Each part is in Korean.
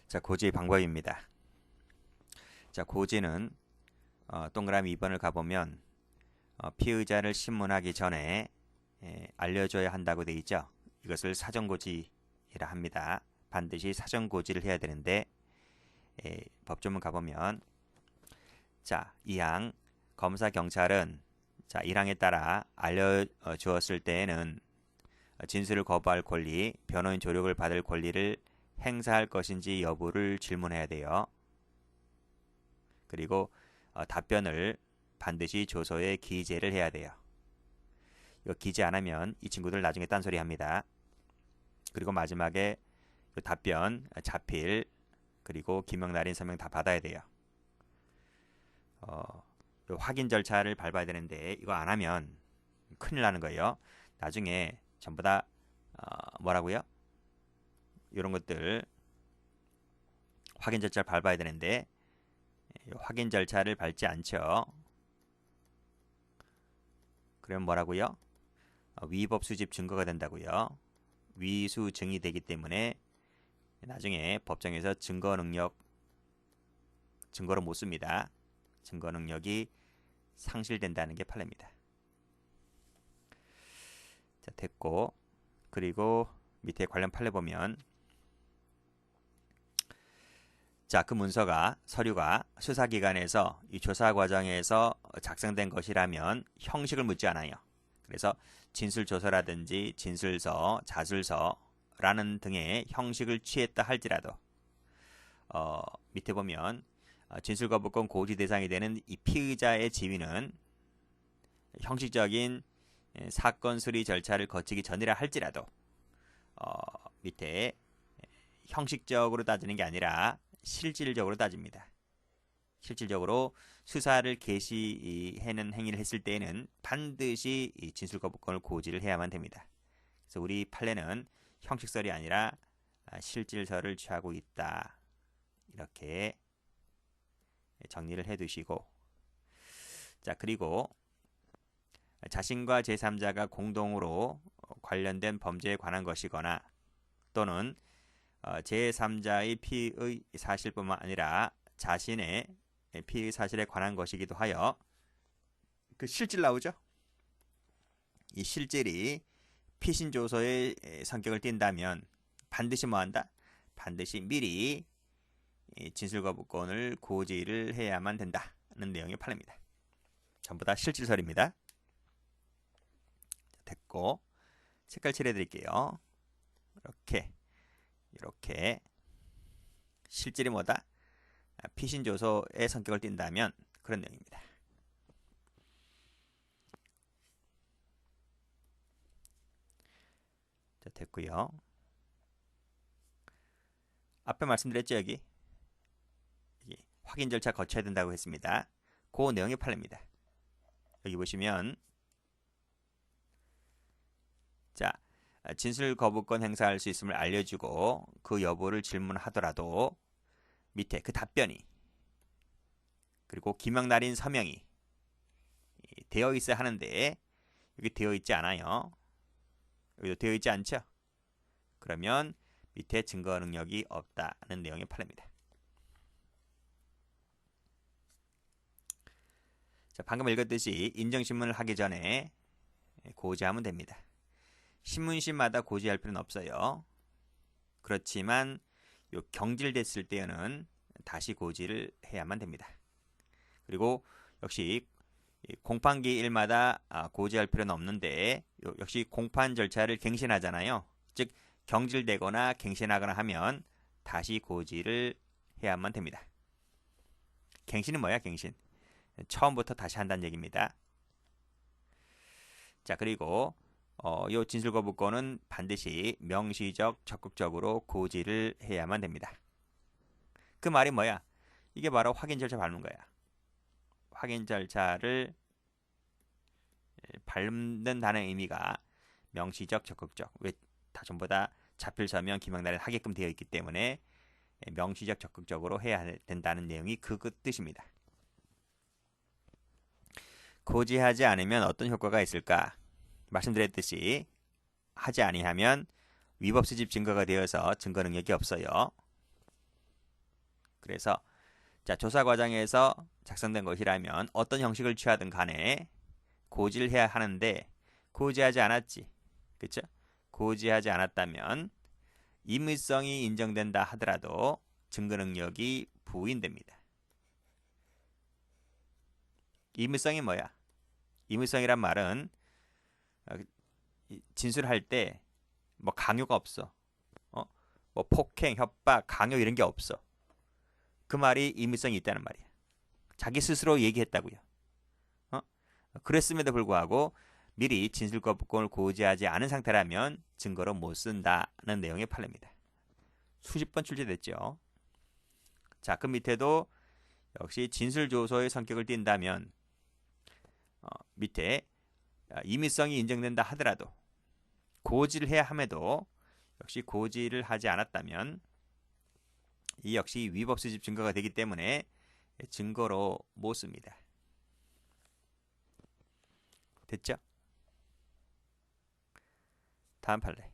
자, 고지 방법입니다. 자, 고지는 동그라미 2번을 가보면 피의자를 신문하기 전에 알려줘야 한다고 되어 있죠. 이것을 사전고지라 합니다. 반드시 사전고지를 해야 되는데 법조문 가보면 자, 2항 검사 경찰은 자, 1항에 따라 알려주었을 때에는 진술을 거부할 권리, 변호인 조력을 받을 권리를 행사할 것인지 여부를 질문해야 돼요. 그리고 답변을 반드시 조서에 기재를 해야 돼요. 이거 기재 안 하면 이 친구들 나중에 딴소리 합니다. 그리고 마지막에 답변, 자필, 그리고 기명, 날인, 서명 다 받아야 돼요. 확인 절차를 밟아야 되는데 이거 안 하면 큰일 나는 거예요. 나중에 전부 다 뭐라고요? 이런 것들 확인 절차를 밟아야 되는데 확인 절차를 밟지 않죠. 그러면 뭐라고요? 위법 수집 증거가 된다고요. 위수 증이 되기 때문에 나중에 법정에서 증거를 못 씁니다. 증거 능력이 상실된다는 게 판례입니다. 자, 됐고, 그리고 밑에 관련 판례 보면 자, 그 문서가 서류가 수사기관에서 이 조사 과정에서 작성된 것이라면 형식을 묻지 않아요. 그래서 진술조서라든지 진술서, 자술서라는 등의 형식을 취했다 할지라도 밑에 보면 진술거부권 고지 대상이 되는 이 피의자의 지위는 형식적인 사건 수리 절차를 거치기 전이라 할지라도 밑에 형식적으로 따지는 게 아니라 실질적으로 따집니다. 실질적으로 수사를 개시하는 행위를 했을 때에는 반드시 이 진술거부권을 고지를 해야만 됩니다. 그래서 우리 판례는 형식설이 아니라 실질설을 취하고 있다. 이렇게 정리를 해 두시고, 자, 그리고 자신과 제3자가 공동으로 관련된 범죄에 관한 것이거나 또는 제3자의 피의 사실뿐만 아니라 자신의 피의 사실에 관한 것이기도 하여 그 실질 나오죠? 이 실질이 피신조서의 성격을 띈다면 반드시 뭐한다? 반드시 미리 진술거부권을 고지를 해야만 된다는 내용의 판례입니다. 전부 다 실질설입니다. 됐고, 색깔 칠해 드릴게요. 이렇게 실질이 뭐다? 피신조서의 성격을 띈다면 그런 내용입니다. 자, 됐고요. 앞에 말씀드렸죠, 여기 확인 절차 거쳐야 된다고 했습니다. 그 내용의 판례입니다. 여기 보시면 자, 진술 거부권 행사할 수 있음을 알려주고 그 여부를 질문하더라도 밑에 그 답변이 그리고 기명, 날인, 서명이 되어 있어야 하는데 여기 되어 있지 않아요. 여기도 되어 있지 않죠? 그러면 밑에 증거 능력이 없다는 내용의 판례입니다. 자, 방금 읽었듯이 인정신문을 하기 전에 고지하면 됩니다. 신문시마다 고지할 필요는 없어요. 그렇지만 경질됐을 때는 다시 고지를 해야만 됩니다. 그리고 역시 공판기일마다 고지할 필요는 없는데 역시 공판 절차를 갱신하잖아요. 즉 경질되거나 갱신하거나 하면 다시 고지를 해야만 됩니다. 갱신은 뭐야? 갱신. 처음부터 다시 한다는 얘기입니다. 자, 그리고 이 진술거부권은 반드시 명시적, 적극적으로 고지를 해야만 됩니다. 그 말이 뭐야? 이게 바로 확인 절차 밟는 거야. 확인 절차를 밟는다는 의미가 명시적, 적극적. 왜 다 전부 다 자필, 서명, 기명, 날인 하게끔 되어 있기 때문에 명시적, 적극적으로 해야 된다는 내용이 그 뜻입니다. 고지하지 않으면 어떤 효과가 있을까? 말씀드렸듯이 하지 아니하면 위법 수집 증거가 되어서 증거 능력이 없어요. 그래서 자, 조사 과정에서 작성된 것이라면 어떤 형식을 취하든 간에 고지를 해야 하는데 고지하지 않았지. 그쵸? 고지하지 않았다면 임의성이 인정된다 하더라도 증거 능력이 부인됩니다. 임의성이 뭐야? 임의성이란 말은 진술할 때 뭐 강요가 없어. 뭐 폭행, 협박, 강요 이런 게 없어. 그 말이 임의성이 있다는 말이야. 자기 스스로 얘기했다고요. 그랬음에도 불구하고 미리 진술 거부권을 고지하지 않은 상태라면 증거로 못 쓴다는 내용의 판례입니다. 수십 번 출제됐죠. 자, 그 밑에도 역시 진술조서의 성격을 띈다면 밑에 임의성이 인정된다 하더라도 고지를 해야 함에도 역시 고지를 하지 않았다면 이 역시 위법 수집 증거가 되기 때문에 증거로 못 씁니다. 됐죠? 다음 판례.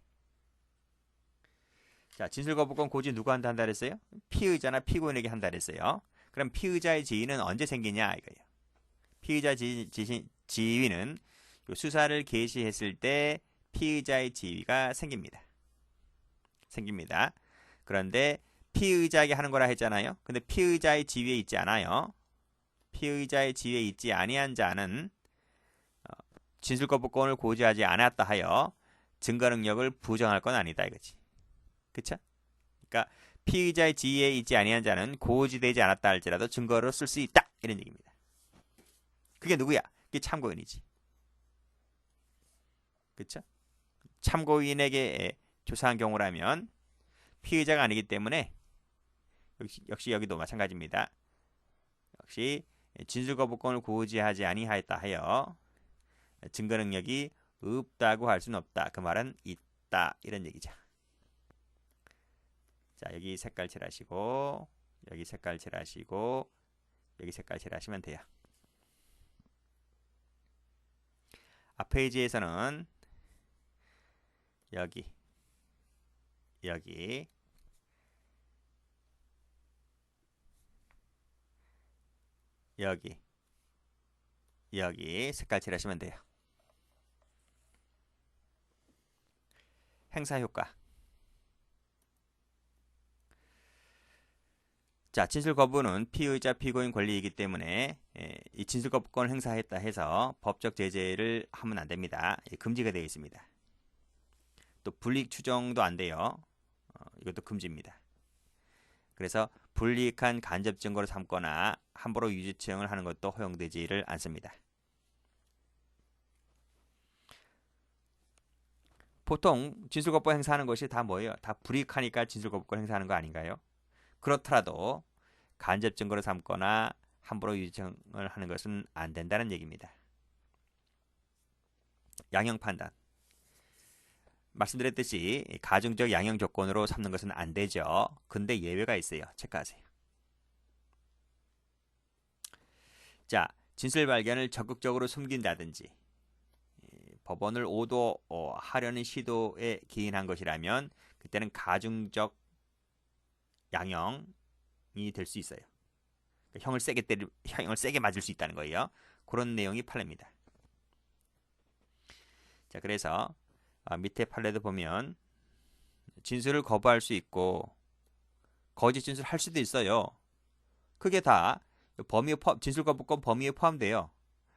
자, 진술거부권 고지 누구한테 한다 그랬어요? 피의자나 피고인에게 한다 그랬어요. 그럼 피의자의 지위는 언제 생기냐 이거예요. 피의자 지위는 수사를 개시했을 때 피의자의 지위가 생깁니다. 그런데 피의자에게 하는 거라 했잖아요. 근데 피의자의 지위에 있지 않아요. 피의자의 지위에 있지 아니한 자는 진술거부권을 고지하지 않았다 하여 증거 능력을 부정할 건 아니다 이거지. 그쵸? 그러니까 피의자의 지위에 있지 아니한 자는 고지되지 않았다 할지라도 증거로 쓸 수 있다 이런 얘기입니다. 그게 누구야? 그게 참고인이지. 그쵸? 참고인에게 조사한 경우라면 피의자가 아니기 때문에 역시 여기도 마찬가지입니다. 역시 진술거부권을 고지하지 아니하였다 하여 증거 능력이 없다고 할 수는 없다. 그 말은 있다 이런 얘기죠. 자, 여기 색깔 칠하시고 여기 색깔 칠하시고 여기 색깔 칠하시면 돼요. 앞 페이지에서는 여기 색깔 칠하시면 돼요. 행사 효과. 자, 진술 거부는 피의자 피고인 권리이기 때문에 이 진술 거부권을 행사했다 해서 법적 제재를 하면 안 됩니다. 금지가 되어 있습니다. 또 불이익 추정도 안 돼요. 이것도 금지입니다. 그래서 불이익한 간접 증거로 삼거나 함부로 유죄처형을 하는 것도 허용되지를 않습니다. 보통 진술거부권 행사하는 것이 다 뭐예요? 다 불이익하니까 진술거부권 행사하는 거 아닌가요? 그렇더라도 간접 증거로 삼거나 함부로 유죄처형을 하는 것은 안 된다는 얘기입니다. 양형 판단. 말씀드렸듯이 가중적 양형 조건으로 삼는 것은 안 되죠. 근데 예외가 있어요. 체크하세요. 자, 진술 발견을 적극적으로 숨긴다든지 법원을 오도하려는 시도에 기인한 것이라면 그때는 가중적 양형이 될 수 있어요. 형을 세게 맞을 수 있다는 거예요. 그런 내용이 판례입니다. 자, 그래서 밑에 판례도 보면 진술을 거부할 수 있고 거짓 진술할 수도 있어요. 그게 다 진술 거부권 범위에 포함돼요.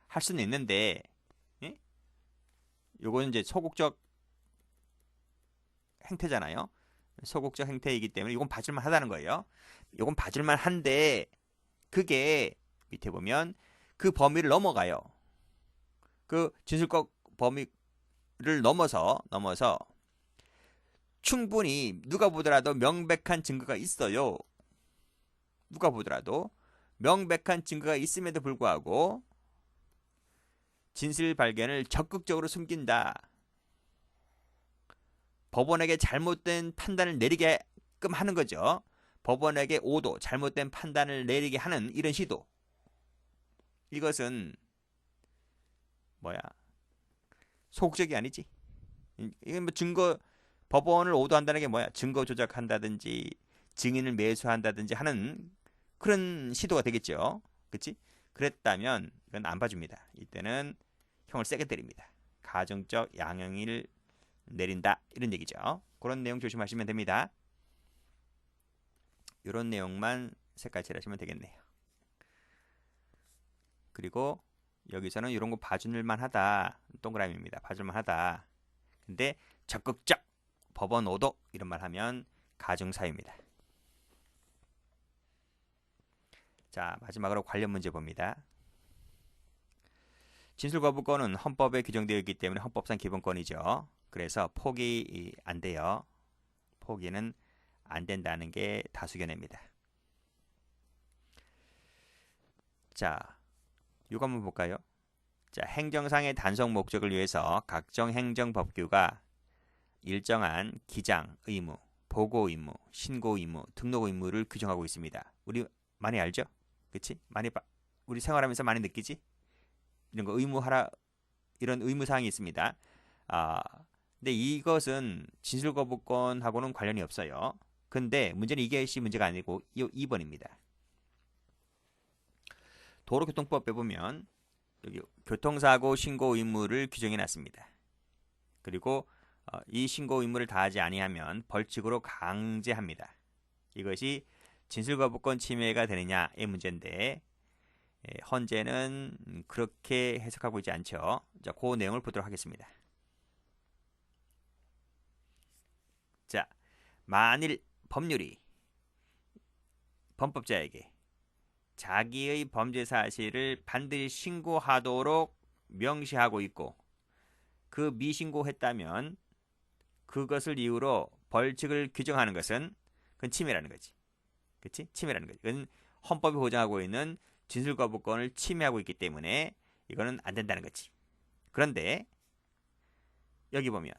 할 수는 있는데 요거는 이제 소극적 행태잖아요. 소극적 행태이기 때문에 이건 봐줄만 하다는 거예요. 이건 봐줄만 한데 그게 밑에 보면 그 범위를 넘어가요. 그 진술권 범위를 넘어서 충분히 누가 보더라도 명백한 증거가 있어요. 누가 보더라도 명백한 증거가 있음에도 불구하고 진술 발견을 적극적으로 숨긴다. 법원에게 잘못된 판단을 내리게끔 하는 거죠. 법원에게 잘못된 판단을 내리게 하는 이런 시도. 이것은 뭐야? 소극적이 아니지. 이건 뭐 법원을 오도한다는 게 뭐야? 증거 조작한다든지 증인을 매수한다든지 하는 그런 시도가 되겠죠. 그치? 그랬다면 이건 안 봐줍니다. 이때는 형을 세게 때립니다. 가정적 양형을 내린다 이런 얘기죠. 그런 내용 조심하시면 됩니다. 이런 내용만 색깔 칠하시면 되겠네요. 그리고 여기서는 이런 거 봐줄만 하다. 동그라미입니다. 봐줄만 하다. 근데 적극적 법원 오도 이런 말 하면 가중사유입니다. 자, 마지막으로 관련 문제 봅니다. 진술거부권은 헌법에 규정되어 있기 때문에 헌법상 기본권이죠. 그래서 포기 안 돼요. 포기는 안 된다는 게 다수견해입니다. 자, 이거 한번 볼까요? 자, 행정상의 단속 목적을 위해서 각종 행정법규가 일정한 기장 의무, 보고 의무, 신고 의무, 등록 의무를 규정하고 있습니다. 우리 많이 알죠? 그치? 우리 생활하면서 많이 느끼지? 이런 거 의무하라, 이런 의무사항이 있습니다. 근데 이것은 진술거부권하고는 관련이 없어요. 근데 문제는 이것이 문제가 아니고 2번입니다. 도로교통법에 보면 여기 교통사고 신고 의무를 규정해 놨습니다. 그리고 이 신고 의무를 다하지 아니하면 벌칙으로 강제합니다. 이것이 진술거부권 침해가 되느냐의 문제인데 헌재는 그렇게 해석하고 있지 않죠. 자, 그 내용을 보도록 하겠습니다. 자, 만일 법률이 범법자에게 자기의 범죄 사실을 반드시 신고하도록 명시하고 있고 그 미신고했다면 그것을 이유로 벌칙을 규정하는 것은 그건 침해라는 거지. 그치? 침해라는 거지. 이건 헌법이 보장하고 있는 진술거부권을 침해하고 있기 때문에 이거는 안 된다는 거지. 그런데 여기 보면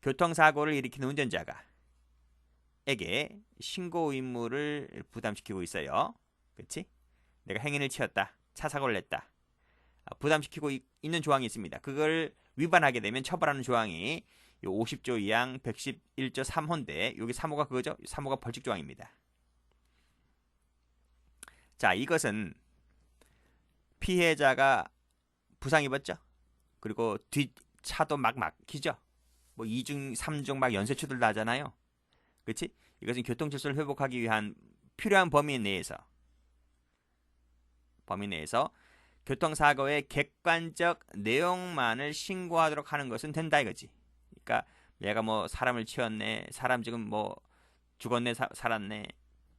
교통사고를 일으키는 운전자가 에게 신고 의무를 부담시키고 있어요. 그치? 내가 행인을 치었다. 차 사고를 냈다. 부담시키고 있는 조항이 있습니다. 그걸 위반하게 되면 처벌하는 조항이 50조 2항 111조 3호인데 여기 3호가 그거죠? 3호가 벌칙 조항입니다. 자, 이것은 피해자가 부상 입었죠? 그리고 뒷차도 막 막히죠? 뭐 2중, 3중 막 연쇄추돌 나잖아요. 그치? 이것은 교통질서를 회복하기 위한 필요한 범위 내에서 교통사고의 객관적 내용만을 신고하도록 하는 것은 된다 이거지. 그러니까 내가 뭐 사람을 치었네, 사람 지금 뭐 죽었네, 살았네,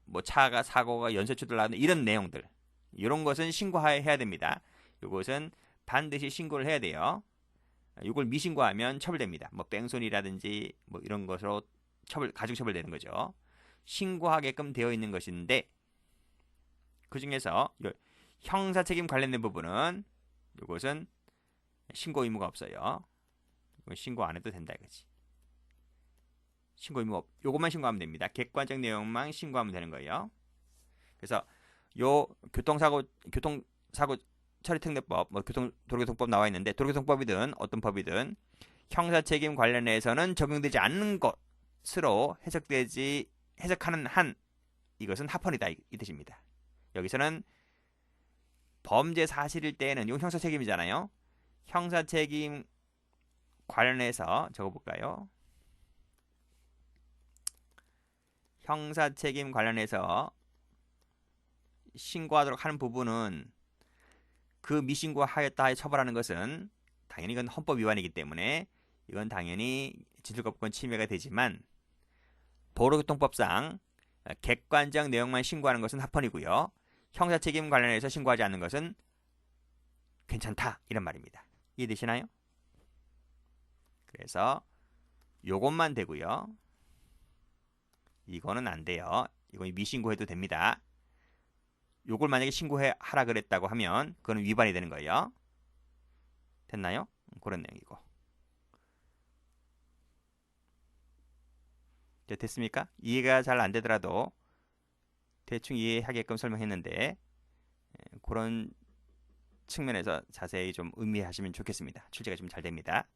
뭐 차가 사고가 연쇄추돌 나네 이런 내용들 이런 것은 신고해야 됩니다. 이것은 반드시 신고를 해야 돼요. 이걸 미신고하면 처벌됩니다. 뭐 뺑소니라든지 뭐 이런 것으로 가중 처벌되는 거죠. 신고하게끔 되어 있는 것인데 그 중에서 형사책임 관련된 부분은 이것은 신고 의무가 없어요. 신고 안 해도 된다 이거지. 신고 의무 요것만 신고하면 됩니다. 객관적 내용만 신고하면 되는 거예요. 그래서 요 교통사고 처리특례법, 뭐 도로교통법 나와 있는데 도로교통법이든 어떤 법이든 형사책임 관련해서는 적용되지 않는 것으로 해석하는 한 이것은 합헌이다 이 뜻입니다. 여기서는 범죄 사실일 때에는 이건 형사책임이잖아요. 형사책임 관련해서 적어볼까요? 형사책임 관련해서 신고하도록 하는 부분은 그 미신고하였다 하여 처벌하는 것은 당연히 이건 헌법 위반이기 때문에 이건 당연히 진술거부권 침해가 되지만 도로교통법상 객관적 내용만 신고하는 것은 합헌이고요. 형사책임 관련해서 신고하지 않는 것은 괜찮다 이런 말입니다. 이해되시나요? 그래서 요것만 되고요. 이거는 안 돼요. 이건 미신고해도 됩니다. 요걸 만약에 신고하라 그랬다고 하면 그거는 위반이 되는 거예요. 됐나요? 그런 내용이고. 됐습니까? 이해가 잘 안 되더라도 대충 이해하게끔 설명했는데 그런 측면에서 자세히 좀 음미하시면 좋겠습니다. 출제가 좀 잘 됩니다.